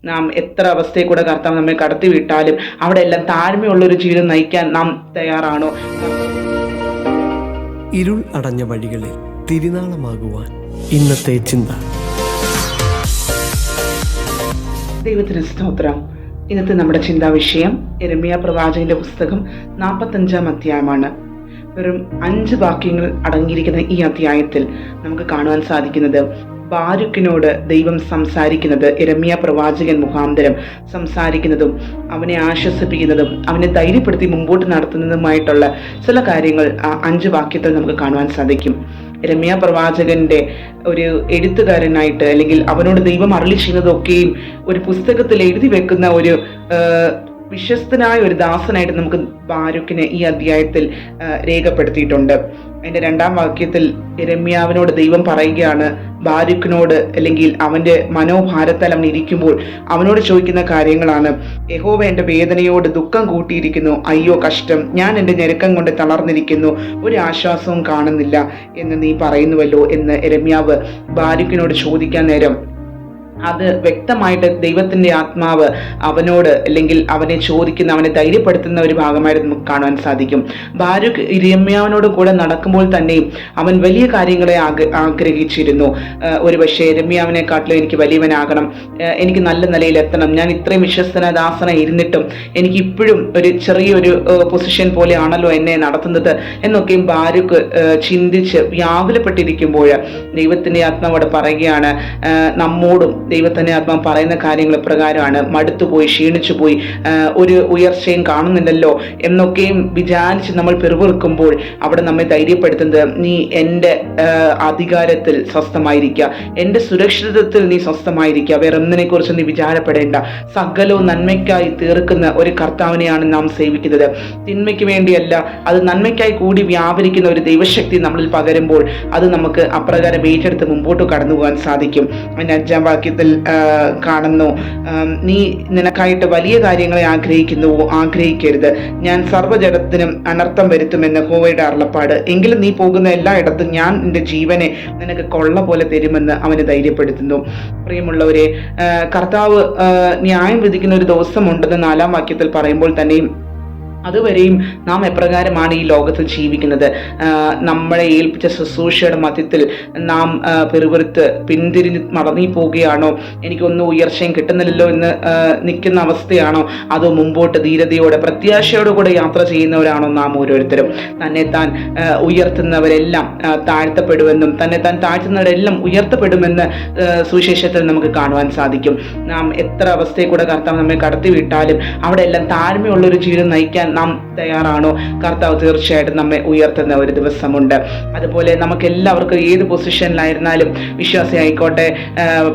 നാം എത്ര അവസ്ഥയിൽ കൂടെ കർത്താവ് നമ്മെ കടത്തി വിട്ടാലും അവിടെ എല്ലാം താഴ്മയുള്ളൊരു ജീവിതം നയിക്കാൻ നാം തയ്യാറാണോ? ഇരുൾ അടഞ്ഞ വഴികളിൽ തിരുനാളമാകുവാൻ ഇന്നത്തെ ചിന്ത. ദൈവത്തിന് സ്തോത്രം. ഇന്നത്തെ നമ്മുടെ ചിന്താ വിഷയം യെരമ്യാ പ്രവാചകന്റെ പുസ്തകം 45-ാം അധ്യായമാണ്. വെറും 5 വാക്യങ്ങൾ അടങ്ങിയിരിക്കുന്ന ഈ അധ്യായത്തിൽ നമുക്ക് കാണുവാൻ സാധിക്കുന്നത് ബാരൂക്കിനോട് ദൈവം സംസാരിക്കുന്നത്, യെരമ്യാ പ്രവാചകൻ മുഖാന്തരം സംസാരിക്കുന്നതും അവനെ ആശ്വസിപ്പിക്കുന്നതും അവനെ ധൈര്യപ്പെടുത്തി മുമ്പോട്ട് നടത്തുന്നതുമായിട്ടുള്ള ചില കാര്യങ്ങൾ ആ 5 വാക്യത്തിൽ നമുക്ക് കാണുവാൻ സാധിക്കും. യെരമ്യാ പ്രവാചകന്റെ ഒരു എഴുത്തുകാരനായിട്ട്, അല്ലെങ്കിൽ അവനോട് ദൈവം അരുളി ചെയ്യുന്നതൊക്കെയും ഒരു പുസ്തകത്തിൽ എഴുതി വെക്കുന്ന ഒരു വിശ്വസ്തനായ ഒരു ദാസനായിട്ട് നമുക്ക് ബാരൂക്കിനെ ഈ അധ്യായത്തിൽ രേഖപ്പെടുത്തിയിട്ടുണ്ട്. അതിന്റെ 2-ാം വാക്യത്തിൽ യെരമ്യാവിനോട് ദൈവം പറയുകയാണ്, ബാരൂക്കിനോട്, അല്ലെങ്കിൽ അവന്റെ മനോഭാരത്താൽ അവൻ ഇരിക്കുമ്പോൾ അവനോട് ചോദിക്കുന്ന കാര്യങ്ങളാണ്. യഹോവ എൻ്റെ വേദനയോട് ദുഃഖം കൂട്ടിയിരിക്കുന്നു, അയ്യോ കഷ്ടം, ഞാൻ എൻ്റെ ഞെരുക്കം കൊണ്ട് തളർന്നിരിക്കുന്നു, ഒരു ആശ്വാസവും കാണുന്നില്ല എന്ന് നീ പറയുന്നുവല്ലോ എന്ന് യെരമ്യാവ് ബാരൂക്കിനോട് ചോദിക്കാൻ നേരം അത് വ്യക്തമായിട്ട് ദൈവത്തിന്റെ ആത്മാവ് അവനോട്, അല്ലെങ്കിൽ അവനെ ചോദിക്കുന്ന, അവനെ ധൈര്യപ്പെടുത്തുന്ന ഒരു ഭാഗമായിട്ട് നമുക്ക് കാണുവാൻ സാധിക്കും. ബാരൂക്ക് യെരമ്യാവിനോട് കൂടെ നടക്കുമ്പോൾ തന്നെയും അവൻ വലിയ കാര്യങ്ങളെ ആഗ്രഹിച്ചിരുന്നു. ഒരു പക്ഷേ യെരമ്യാവിനെക്കാട്ടിലും എനിക്ക് വലിയവനാകണം, എനിക്ക് നല്ല നിലയിൽ എത്തണം, ഞാൻ ഇത്രയും വിശ്വസ്തന ദാസന ഇരുന്നിട്ടും എനിക്ക് ഇപ്പോഴും ഒരു ചെറിയൊരു പൊസിഷൻ പോലെയാണല്ലോ എന്നെ നടത്തുന്നത് എന്നൊക്കെയും ബാരൂക്ക് ചിന്തിച്ച് വ്യാകുലപ്പെട്ടിരിക്കുമ്പോൾ ദൈവത്തിന്റെ ആത്മാവോട് പറയുകയാണ്, നമ്മോടും ദൈവത്തിന്റെ ആത്മാവ് പറയുന്ന കാര്യങ്ങൾ പ്രകാരമാണ്, മടുത്തുപോയി, ക്ഷീണിച്ചു പോയി, ഒരു ഉയർച്ചയും കാണുന്നില്ലല്ലോ എന്നൊക്കെയും വിചാരിച്ച് നമ്മൾ പിറുപിറുക്കുമ്പോൾ അവിടെ നമ്മെ ധൈര്യപ്പെടുത്തുന്നത്, നീ എൻ്റെ അധികാരത്തിൽ സ്വസ്ഥമായിരിക്കുക, എൻ്റെ സുരക്ഷിതത്വത്തിൽ നീ സ്വസ്ഥമായിരിക്കുക, വേറെ ഒന്നിനെ കുറിച്ച് നീ വിചാരപ്പെടേണ്ട, സകലവും നന്മയ്ക്കായി തീർക്കുന്ന ഒരു കർത്താവിനെയാണ് നാം സേവിക്കുന്നത്. തിന്മയ്ക്ക് വേണ്ടിയല്ല, അത് നന്മയ്ക്കായി കൂടി വ്യാപരിക്കുന്ന ഒരു ദൈവശക്തി നമ്മളിൽ പകരുമ്പോൾ അത് നമുക്ക് അപ്രകാരം ഏറ്റെടുത്ത് മുമ്പോട്ട് കടന്നു പോകാൻ സാധിക്കും. അതിന്റെ 5-ാം വാക്യത്തിൽ കാണുന്നു, നീ നിനക്കായിട്ട് വലിയ കാര്യങ്ങളെ ആഗ്രഹിക്കരുത്, ഞാൻ സർവ്വജഡത്തിനും അനർത്ഥം വരുത്തുമെന്ന് യഹോവയുടെ അരുളപ്പാട്, എങ്കിലും നീ പോകുന്ന എല്ലായിടത്തും ഞാൻ നിന്റെ ജീവനെ നിനക്ക് കൊള്ള പോലെ തരുമെന്ന് അവന് ധൈര്യപ്പെടുത്തുന്നു. പ്രിയമുള്ളവരെ, കർത്താവ് ന്യായം വിധിക്കുന്ന ഒരു ദിവസമുണ്ടെന്ന് 4-ാം വാക്യത്തിൽ പറയുമ്പോൾ തന്നെയും അതുവരെയും നാം എപ്രകാരമാണ് ഈ ലോകത്തിൽ ജീവിക്കുന്നത്? നമ്മളെ ഏൽപ്പിച്ച ശുശ്രൂഷയുടെ മധ്യത്തിൽ നാം പെറുപെറുത്ത് പിന്തിരിഞ്ഞ് മടങ്ങി പോവുകയാണോ? എനിക്കൊന്നും ഉയർച്ചയും കിട്ടുന്നില്ലല്ലോ എന്ന് നിൽക്കുന്ന അവസ്ഥയാണോ? അതോ മുമ്പോട്ട് ധീരതയോടെ പ്രത്യാശയോടുകൂടെ യാത്ര ചെയ്യുന്നവരാണോ നാം ഓരോരുത്തരും? തന്നെത്താൻ ഉയർത്തുന്നവരെല്ലാം താഴ്ത്തപ്പെടുമെന്നും തന്നെത്താൻ താഴ്ത്തുന്നവരെല്ലാം ഉയർത്തപ്പെടുമെന്ന് സുവിശേഷത്തിൽ നമുക്ക് കാണുവാൻ സാധിക്കും. നാം എത്ര അവസ്ഥയിൽ കൂടെ കർത്താവ് നമ്മെ കടത്തി വിട്ടാലും അവിടെ എല്ലാം താഴ്മയുള്ളൊരു ജീവിതം നയിക്കാൻ നാം തയ്യാറാണോ? കർത്താവ് തീർച്ചയായിട്ടും നമ്മെ ഉയർത്തുന്ന ഒരു ദിവസമുണ്ട്. അതുപോലെ നമുക്ക് എല്ലാവർക്കും ഏത് പൊസിഷനിലായിരുന്നാലും, വിശ്വാസി ആയിക്കോട്ടെ,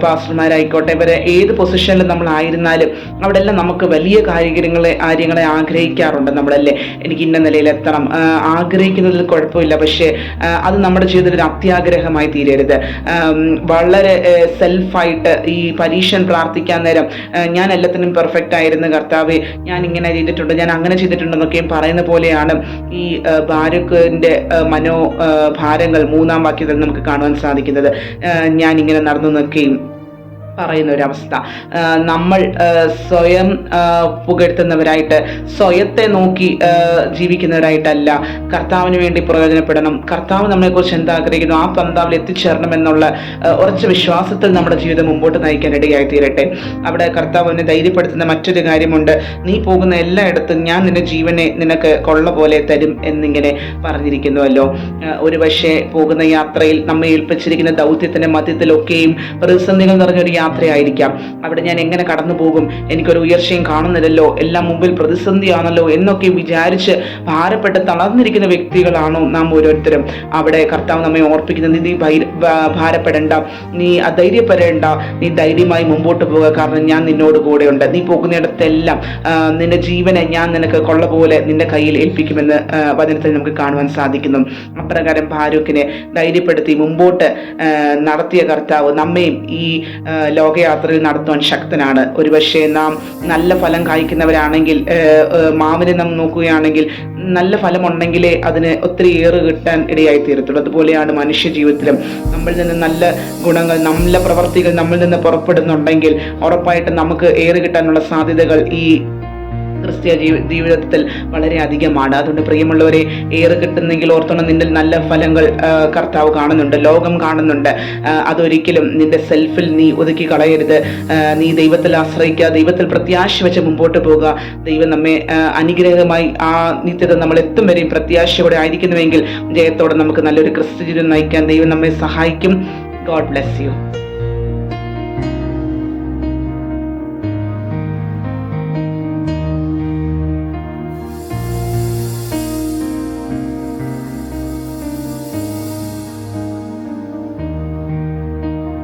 പാസ്റ്റർമാരായിക്കോട്ടെ, ഇവരെ ഏത് പൊസിഷനിൽ നമ്മളായിരുന്നാലും അവിടെ എല്ലാം നമുക്ക് വലിയ കാര്യങ്ങളെ ആഗ്രഹിക്കാറുണ്ട് നമ്മളല്ലേ. എനിക്ക് ഇന്ന നിലയിൽ എത്തണം, ആഗ്രഹിക്കുന്നതിൽ കുഴപ്പമില്ല, പക്ഷേ അത് നമ്മുടെ ജീവിതത്തിൽ ഒരു അത്യാഗ്രഹമായി തീരരുത്. വളരെ സെൽഫായിട്ട് ഈ പരീക്ഷൻ പ്രാർത്ഥിക്കാൻ നേരം ഞാൻ എല്ലാത്തിനും പെർഫെക്റ്റ് ആയിരുന്നു കർത്താവേ, ഞാൻ ഇങ്ങനെ ചെയ്തിട്ടുണ്ട്, ഞാൻ അങ്ങനെ ചെയ്തിട്ടുണ്ടെന്നൊക്കെയും പറയുന്ന പോലെയാണ് ഈ ബാരൂക്കിന്റെ മനോഭാരങ്ങൾ 3-ാം വാക്യത്തിൽ നമുക്ക് കാണുവാൻ സാധിക്കുന്നത്. ഞാൻ ഇങ്ങനെ നടന്നു നിൽക്കുകയും പറയുന്ന ഒരവസ്ഥ. നമ്മൾ സ്വയം പുകഴ്ത്തുന്നവരായിട്ട്, സ്വയത്തെ നോക്കി ജീവിക്കുന്നവരായിട്ടല്ല, കർത്താവിന് വേണ്ടി പ്രയോജനപ്പെടണം, കർത്താവ് നമ്മളെക്കുറിച്ച് എന്താഗ്രഹിക്കുന്നു ആ പന്താവിൽ എത്തിച്ചേരണം എന്നുള്ള ഉറച്ച വിശ്വാസത്തിൽ നമ്മുടെ ജീവിതം മുമ്പോട്ട് നയിക്കാൻ ഇടയായി തീരട്ടെ. അവിടെ കർത്താവിനെ ധൈര്യപ്പെടുത്തുന്ന മറ്റൊരു കാര്യമുണ്ട്, നീ പോകുന്ന എല്ലായിടത്തും ഞാൻ നിന്റെ ജീവനെ നിനക്ക് കൊള്ള പോലെ തരും എന്നിങ്ങനെ പറഞ്ഞിരിക്കുന്നുവല്ലോ. ഒരു പക്ഷേ പോകുന്ന യാത്രയിൽ നമ്മെ ഏൽപ്പിച്ചിരിക്കുന്ന ദൗത്യത്തിന്റെ മധ്യത്തിലൊക്കെയും പ്രതിസന്ധികൾ നിറഞ്ഞൊരു യാത്രയായിരിക്കാം. അവിടെ ഞാൻ എങ്ങനെ കടന്നു പോകും, എനിക്കൊരു ഉയർച്ചയും കാണുന്നില്ലല്ലോ, എല്ലാം മുമ്പിൽ പ്രതിസന്ധിയാണല്ലോ എന്നൊക്കെ വിചാരിച്ച് ഭാരപ്പെട്ട് തളർന്നിരിക്കുന്ന വ്യക്തികളാണോ നാം ഓരോരുത്തരും? അവിടെ കർത്താവ് നമ്മെ ഓർപ്പിക്കുന്നത്, നീ ഭാരപ്പെടേണ്ട, നീ അധൈര്യപ്പെടേണ്ട, നീ ധൈര്യമായി മുമ്പോട്ട് പോകുക, കാരണം ഞാൻ നിന്നോട് കൂടെയുണ്ട്. നീ പോകുന്നിടത്തെല്ലാം നിന്റെ ജീവനെ ഞാൻ നിനക്ക് കൊള്ള പോലെ നിന്റെ കയ്യിൽ ഏൽപ്പിക്കുമെന്ന് വചനത്തിൽ നമുക്ക് കാണുവാൻ സാധിക്കുന്നു. അപ്രകാരം ബാരൂക്കിനെ ധൈര്യപ്പെടുത്തി മുമ്പോട്ട് നടത്തിയ കർത്താവ് നമ്മയും ഈ ലോകയാത്രയിൽ നടത്തുവാൻ ശക്തനാണ്. ഒരുപക്ഷെ നാം നല്ല ഫലം കായ്ക്കുന്നവരാണെങ്കിൽ, മാവിനെ നാം നോക്കുകയാണെങ്കിൽ നല്ല ഫലമുണ്ടെങ്കിലേ അതിന് ഒത്തിരി ഏറ് കിട്ടാൻ ഇടയായി തീരത്തുള്ളൂ. അതുപോലെയാണ് മനുഷ്യ ജീവിതത്തിലും നമ്മളിൽ നിന്ന് നല്ല ഗുണങ്ങൾ, നല്ല പ്രവർത്തികൾ നമ്മളിൽ നിന്ന് പുറപ്പെടുന്നുണ്ടെങ്കിൽ ഉറപ്പായിട്ടും നമുക്ക് ഏറ് കിട്ടാനുള്ള സാധ്യതകൾ ഈ ക്രിസ്തീയ ജീവിതത്തിൽ വളരെ അധികമാണ്. അതുകൊണ്ട് പ്രിയമുള്ളവരെ, ഏറ് കിട്ടുന്നെങ്കിൽ ഓർത്തോണം, നിന്റെ നല്ല ഫലങ്ങൾ കർത്താവ് കാണുന്നുണ്ട്, ലോകം കാണുന്നുണ്ട്. അതൊരിക്കലും നിന്റെ സെൽഫിൽ നീ ഒതുക്കി കളയരുത്. നീ ദൈവത്തിൽ ആശ്രയിക്കുക, ദൈവത്തിൽ പ്രത്യാശ വെച്ച് മുമ്പോട്ട് പോകുക. ദൈവം നമ്മെ അനുഗ്രഹമായി ആ നിത്യത നമ്മൾ എത്തും വരെയും പ്രത്യാശയോടെ ആയിരിക്കുന്നുവെങ്കിൽ ജയത്തോടെ നമുക്ക് നല്ലൊരു ക്രിസ്തു ജീവിതം നയിക്കാൻ ദൈവം നമ്മെ സഹായിക്കും. God bless you.